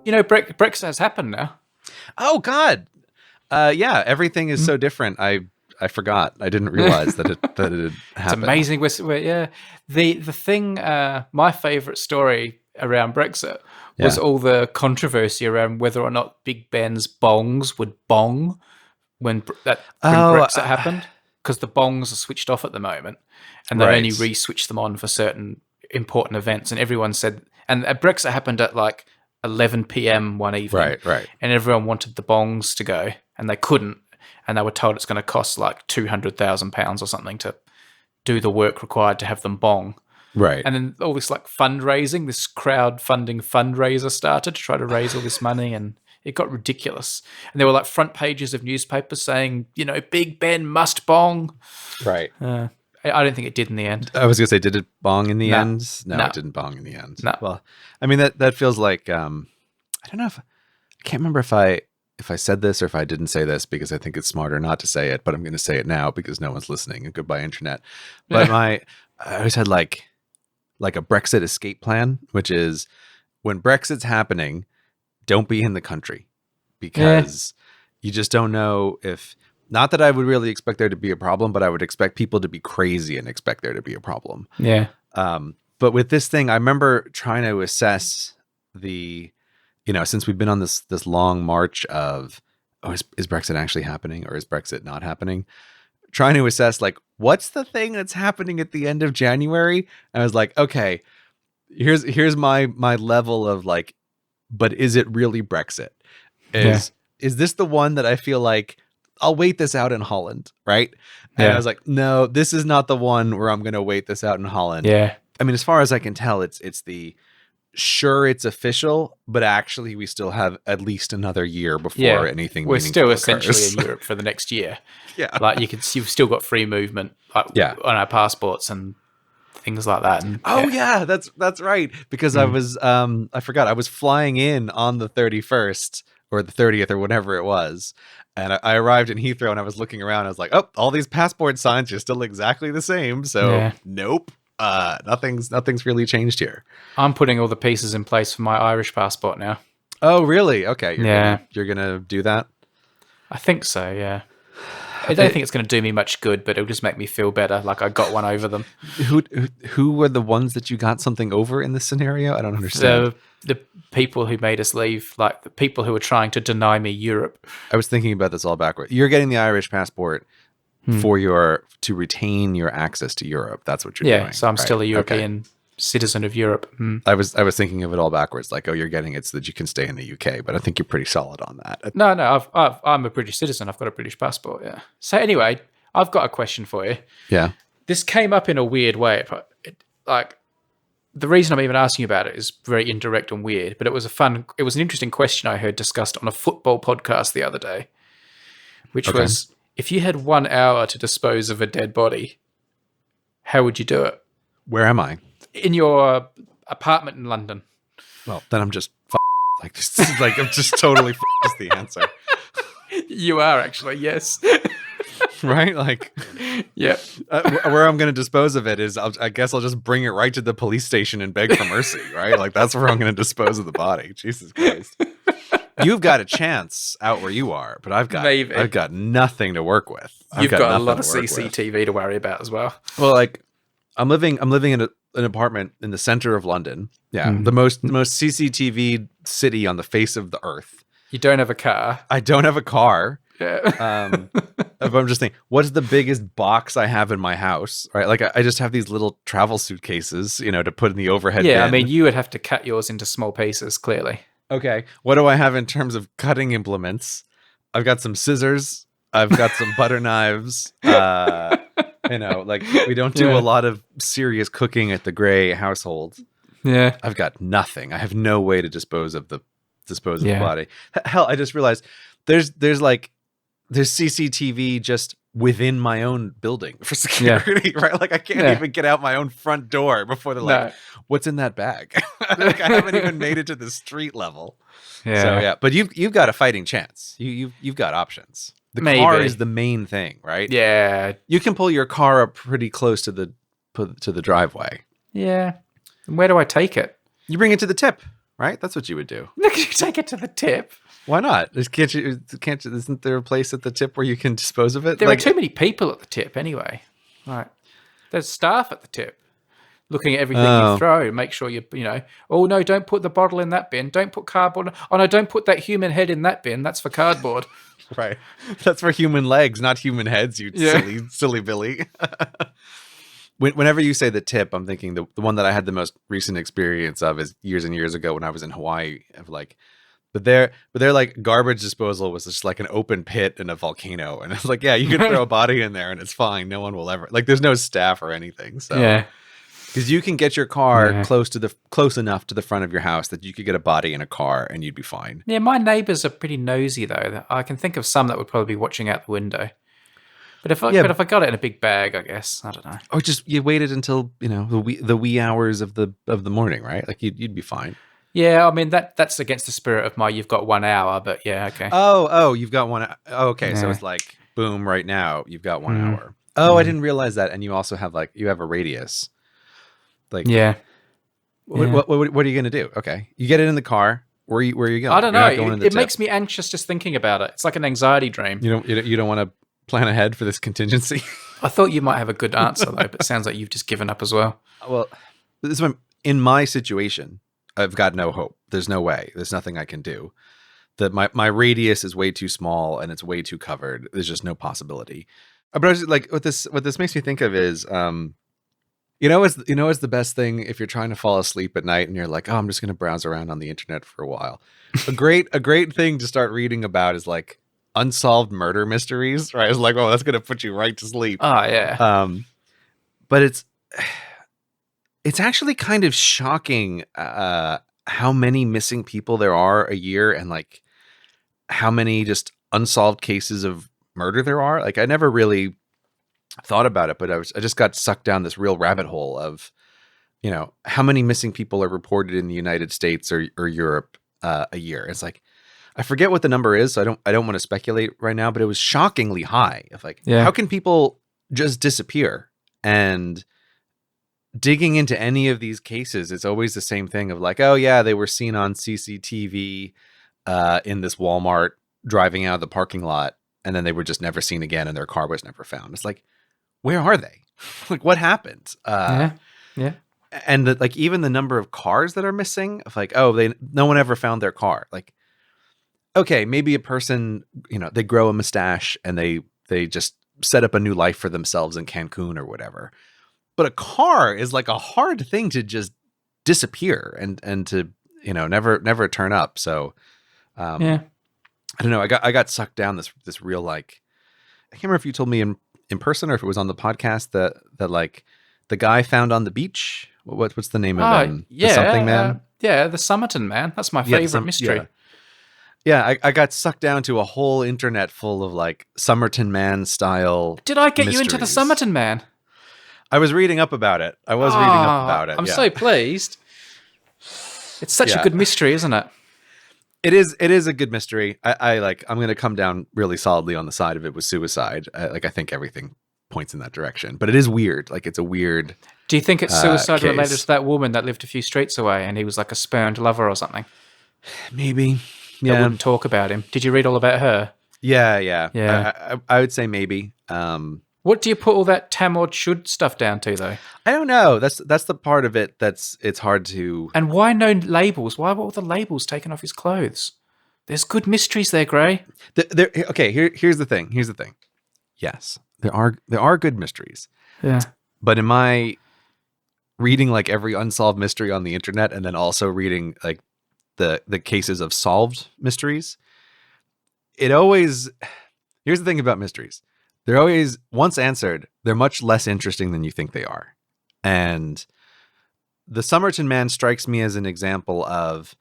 Brexit has happened now. Oh God. Yeah, everything is so different. I forgot. I didn't realize that it had happened. It's amazing. The thing. My favourite story around Brexit was all the controversy around whether or not Big Ben's bongs would bong when Brexit happened, because the bongs are switched off at the moment, and they only re-switch them on for certain important events. And everyone said, and Brexit happened at like 11 p.m. one evening, right, and everyone wanted the bongs to go, and they couldn't. And they were told it's going to cost like £200,000 or something to do the work required to have them bong. Right. And then all this like fundraising, this crowdfunding fundraiser started to try to raise all this money, and it got ridiculous. And there were like front pages of newspapers saying, Big Ben must bong. Right. I don't think it did in the end. I was going to say, did it bong in the end? No, No. it didn't bong in the end. No. Well, I mean, that feels like, I don't know I can't remember if I said this or if I didn't say this, because I think it's smarter not to say it, but I'm going to say it now because no one's listening, and goodbye internet. But I always had like a Brexit escape plan, which is when Brexit's happening, don't be in the country, because you just don't know if, not that I would really expect there to be a problem, but I would expect people to be crazy and expect there to be a problem. Yeah. But with this thing, I remember trying to assess since we've been on this long march of, is Brexit actually happening or is Brexit not happening? Trying to assess like, what's the thing that's happening at the end of January? And I was like, okay, here's my level of like, but is it really Brexit? Is this the one that I feel like I'll wait this out in Holland, right? And I was like, no, this is not the one where I'm going to wait this out in Holland. Yeah. I mean, as far as I can tell, it's the, sure, it's official, but actually we still have at least another year before anything. We're still essentially occurs. in Europe for the next year. Yeah, like you've still got free movement, on our passports and things like that. And, that's right. Because I was I forgot, I was flying in on the 31st or the 30th or whatever it was, and I arrived in Heathrow and I was looking around. I was like, oh, all these passport signs are still exactly the same. So nope. Nothing's really changed here. I'm putting all the pieces in place for my Irish passport now. Oh, really? Okay. You're gonna do that? I think so, yeah. I don't think it's going to do me much good, but it'll just make me feel better, like I got one over them. Who were the ones that you got something over in this scenario? I don't understand. The people who made us leave, like the people who were trying to deny me Europe. I was thinking about this all backwards. You're getting the Irish passport to retain your access to Europe. That's what you're doing. Yeah, so I'm still a European citizen of Europe. I was thinking of it all backwards, like, oh, you're getting it so that you can stay in the UK, but I think you're pretty solid on that. No, I'm a British citizen. I've got a British passport, yeah. So anyway, I've got a question for you. Yeah. This came up in a weird way. The reason I'm even asking about it is very indirect and weird, but it was an interesting question I heard discussed on a football podcast the other day, which was, if you had 1 hour to dispose of a dead body, how would you do it? Where am I? In your apartment in London. Well, then I'm just I'm just totally is the answer. You are actually, yes. Right? Like, yeah. Where I'm going to dispose of it is, I guess I'll just bring it right to the police station and beg for mercy, right? Like, that's where I'm going to dispose of the body. Jesus Christ. You've got a chance out where you are, but I've got nothing to work with. You've got a lot of CCTV to worry about as well. Well, like, I'm living in an apartment in the center of London. Yeah, the most CCTV city on the face of the earth. You don't have a car. I don't have a car. Yeah. I'm just thinking, what's the biggest box I have in my house? Right, like I just have these little travel suitcases, to put in the overhead bin. I mean, you would have to cut yours into small pieces, clearly. Okay, what do I have in terms of cutting implements? I've got some scissors. I've got some butter knives. Like, we don't do a lot of serious cooking at the Gray household. Yeah, I've got nothing. I have no way to dispose of the body. Hell, I just realized there's CCTV just within my own building for security, right? Like, I can't even get out my own front door before they're like, what's in that bag? Like, I haven't even made it to the street level. Yeah. So but you've got a fighting chance. You've got options. The car is the main thing, right? Yeah. You can pull your car up pretty close to the driveway. Yeah. And where do I take it? You bring it to the tip. right? That's what you would do. Look, you take it to the tip. Why not? Isn't there a place at the tip where you can dispose of it? There are too many people at the tip anyway. Right. There's staff at the tip looking at everything you throw. Make sure oh no, don't put the bottle in that bin. Don't put cardboard. Oh no, don't put that human head in that bin. That's for cardboard. Right. That's for human legs, not human heads, you silly Billy. Whenever you say the tip, I'm thinking the one that I had the most recent experience of is years and years ago when I was in Hawaii. Of like, but their like garbage disposal was just like an open pit in a volcano, and it's like, yeah, you can throw a body in there and it's fine. No one will ever there's no staff or anything. So yeah, because you can get your car close enough to the front of your house that you could get a body in a car and you'd be fine. Yeah, my neighbors are pretty nosy though. I can think of some that would probably be watching out the window. But if I got it in a big bag, I guess I don't know. Or just you waited until the wee hours of the morning, right? Like you'd be fine. Yeah, I mean that's against the spirit of my. You've got 1 hour, but yeah, okay. Oh, you've got 1 hour. Oh, okay, so it's like boom, right now you've got 1 hour. Oh, I didn't realize that. And you also have you have a radius. Like what are you gonna do? Okay, you get it in the car. Where are you going? I don't know. It makes me anxious just thinking about it. It's like an anxiety dream. You don't want to plan ahead for this contingency. I thought you might have a good answer though, but it sounds like you've just given up as well. Well, this is in my situation. I've got no hope. There's no way. There's nothing I can do. That my radius is way too small and it's way too covered. There's just no possibility. But I was like, what this makes me think of is, what's the best thing if you're trying to fall asleep at night and you're like, oh, I'm just going to browse around on the internet for a while. a great thing to start reading about is like unsolved murder mysteries, right? It's like, oh, that's going to put you right to sleep. Oh yeah. But it's actually kind of shocking how many missing people there are a year and like how many just unsolved cases of murder there are. Like I never really thought about it, but I just got sucked down this real rabbit hole of, how many missing people are reported in the United States or Europe a year. It's like, I forget what the number is. So I don't want to speculate right now, but it was shockingly high. Of like, how can people just disappear? And digging into any of these cases, it's always the same thing of like, oh yeah, they were seen on CCTV in this Walmart driving out of the parking lot, and then they were just never seen again, and their car was never found. It's like, where are they? Like, what happened? Yeah. And even the number of cars that are missing, of like, oh, no one ever found their car. Like, okay, maybe a person, they grow a mustache and they just set up a new life for themselves in Cancun or whatever. But a car is like a hard thing to just disappear and to never turn up. So I don't know. I got sucked down this real like, I can't remember if you told me in person or if it was on the podcast that like the guy found on the beach. What's the name of him? Yeah, the something man. The Somerton Man. That's my favorite mystery. Yeah, I got sucked down to a whole internet full of like Somerton Man style. Did I get you into the Somerton Man? I was reading up about it. I'm so pleased. It's such a good mystery, isn't it? It is a good mystery. I'm going to come down really solidly on the side of it with suicide. I think everything points in that direction, but it is weird. Like it's a weird. Do you think it's suicide case. related to that woman that lived a few streets away and he was like a spurned lover or something? Maybe. Yeah. That wouldn't talk about him. Did you read all about her? Yeah. I would say maybe. What do you put all that Tamord should stuff down to, though? I don't know. That's the part of it it's hard to. And why no labels? Why were all the labels taken off his clothes? There's good mysteries there, Gray. Okay, here's the thing. Yes, there are good mysteries. Yeah. But am I reading like every unsolved mystery on the internet and then also reading like the cases of solved mysteries? Here's the thing about mysteries. They're always, once answered, they're much less interesting than you think they are. And the Somerton Man strikes me as an example of,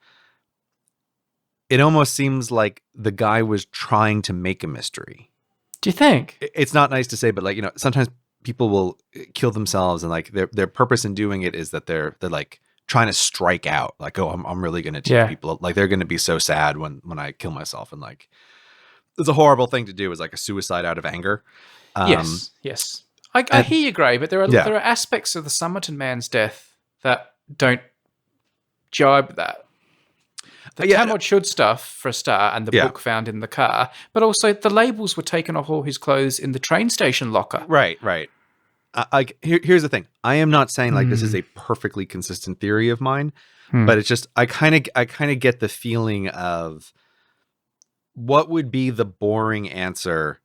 it almost seems like the guy was trying to make a mystery. Do you think? It's not nice to say, but like, sometimes people will kill themselves and like their purpose in doing it is that they're like trying to strike out. Like, oh, I'm really going to teach people. Like they're going to be so sad when I kill myself, and like, it's a horrible thing to do, is like a suicide out of anger. Yes. I hear you, Gray, but there are aspects of the Somerton Man's death that don't jibe with that. The Tamod Shud stuff, for a start, and the book found in the car, but also the labels were taken off all his clothes in the train station locker. Right. Here's the thing. I am not saying like this is a perfectly consistent theory of mine, but it's just I kind of get the feeling of what would be the boring answer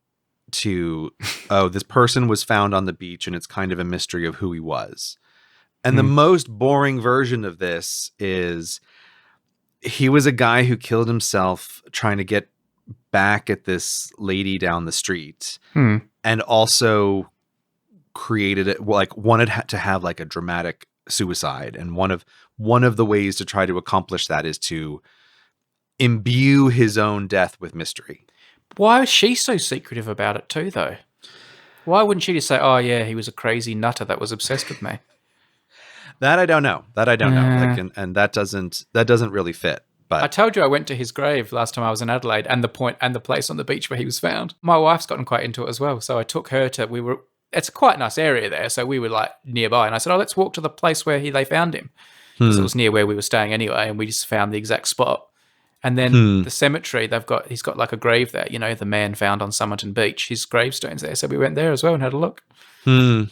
to, oh, this person was found on the beach and it's kind of a mystery of who he was. And the most boring version of this is he was a guy who killed himself trying to get back at this lady down the street and also created it, like wanted to have like a dramatic suicide. And one of the ways to try to accomplish that is to imbue his own death with mystery. Why is she so secretive about it too, though? Why wouldn't she just say, "Oh yeah, he was a crazy nutter that was obsessed with me"? That I don't know. Like, and that doesn't really fit. But I told you I went to his grave last time I was in Adelaide, and the place on the beach where he was found. My wife's gotten quite into it as well, so I took her to. It's a quite nice area there, so we were like nearby, and I said, "Oh, let's walk to the place where they found him," because it was near where we were staying anyway, and we just found the exact spot. And then the cemetery, he's got like a grave there, you know, the man found on Somerton Beach, his gravestone's there. So we went there as well and had a look. Did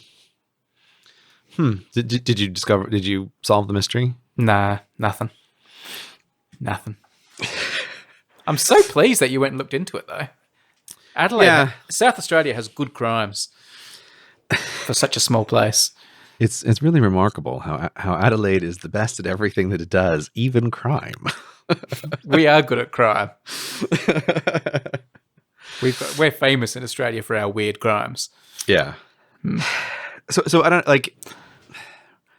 you solve the mystery? Nah, nothing. I'm so pleased that you went and looked into it though. Adelaide, South Australia has good crimes for such a small place. It's really remarkable how Adelaide is the best at everything that it does, even crime. We are good at crime. We're famous in Australia for our weird crimes. Yeah. So I don't like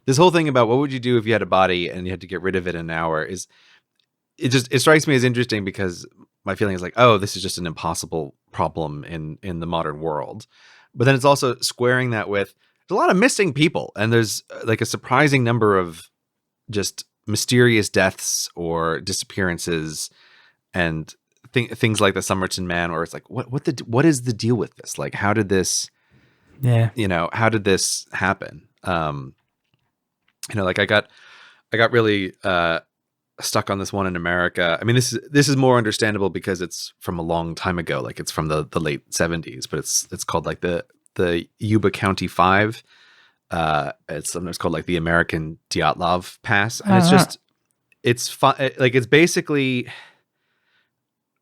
this whole thing about what would you do if you had a body and you had to get rid of it in an hour it strikes me as interesting because my feeling is like, oh, this is just an impossible problem in the modern world. But then it's also squaring that with there's a lot of missing people and there's like a surprising number of just mysterious deaths or disappearances and things like the Somerton Man, where it's like, what is the deal with this? Like, how did this, how did this happen? Like I got really stuck on this one in America. I mean, this is more understandable because it's from a long time ago. Like it's from the late 70s, but it's called like the Yuba County 5. It's sometimes called like the American Dyatlov Pass, and it's basically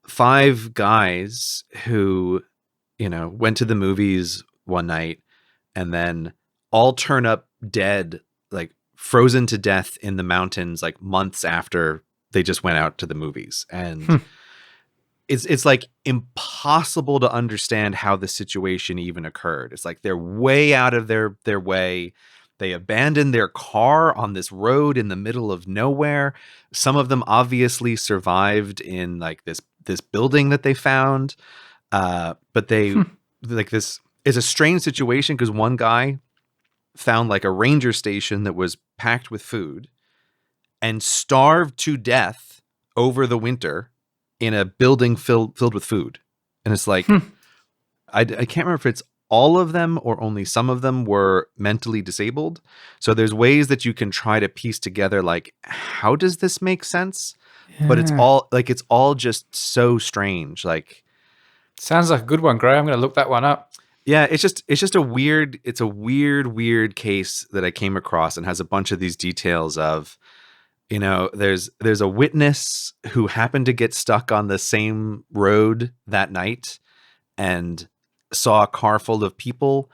5 guys who went to the movies one night and then all turn up dead, like frozen to death in the mountains, like months after they just went out to the movies. And it's like impossible to understand how the situation even occurred. It's like they're way out of their way. They abandoned their car on this road in the middle of nowhere. Some of them obviously survived in like this building that they found. But they like this is a strange situation because one guy found like a ranger station that was packed with food and starved to death over the winter in a building filled with food. And it's like, I can't remember if it's all of them or only some of them were mentally disabled. So there's ways that you can try to piece together, like, how does this make sense? Yeah. But it's all just so strange. Like, sounds like a good one, Gray. I'm going to look that one up. Yeah. It's just a weird case that I came across and has a bunch of these details of, there's a witness who happened to get stuck on the same road that night and saw a car full of people,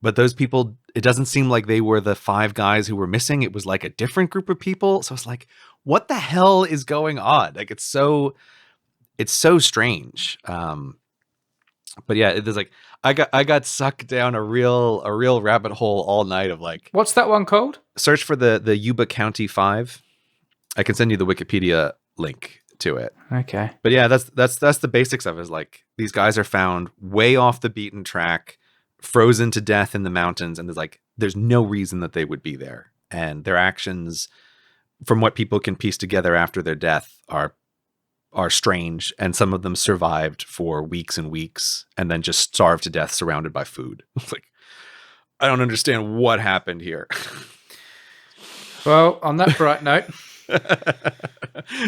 but those people, it doesn't seem like they were the 5 guys who were missing. It was like a different group of people. So it's like, what the hell is going on? Like, it's so strange. But yeah, there's like, I got sucked down a real rabbit hole all night of like, what's that one called? Search for the Yuba County 5. I can send you the Wikipedia link to it. Okay. But yeah, that's the basics of it. Is like these guys are found way off the beaten track, frozen to death in the mountains, and there's no reason that they would be there. And their actions, from what people can piece together after their death, are strange. And some of them survived for weeks and weeks and then just starved to death surrounded by food. It's like, I don't understand what happened here. Well, on that bright note,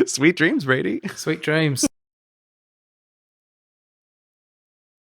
Sweet dreams, Brady. Sweet dreams.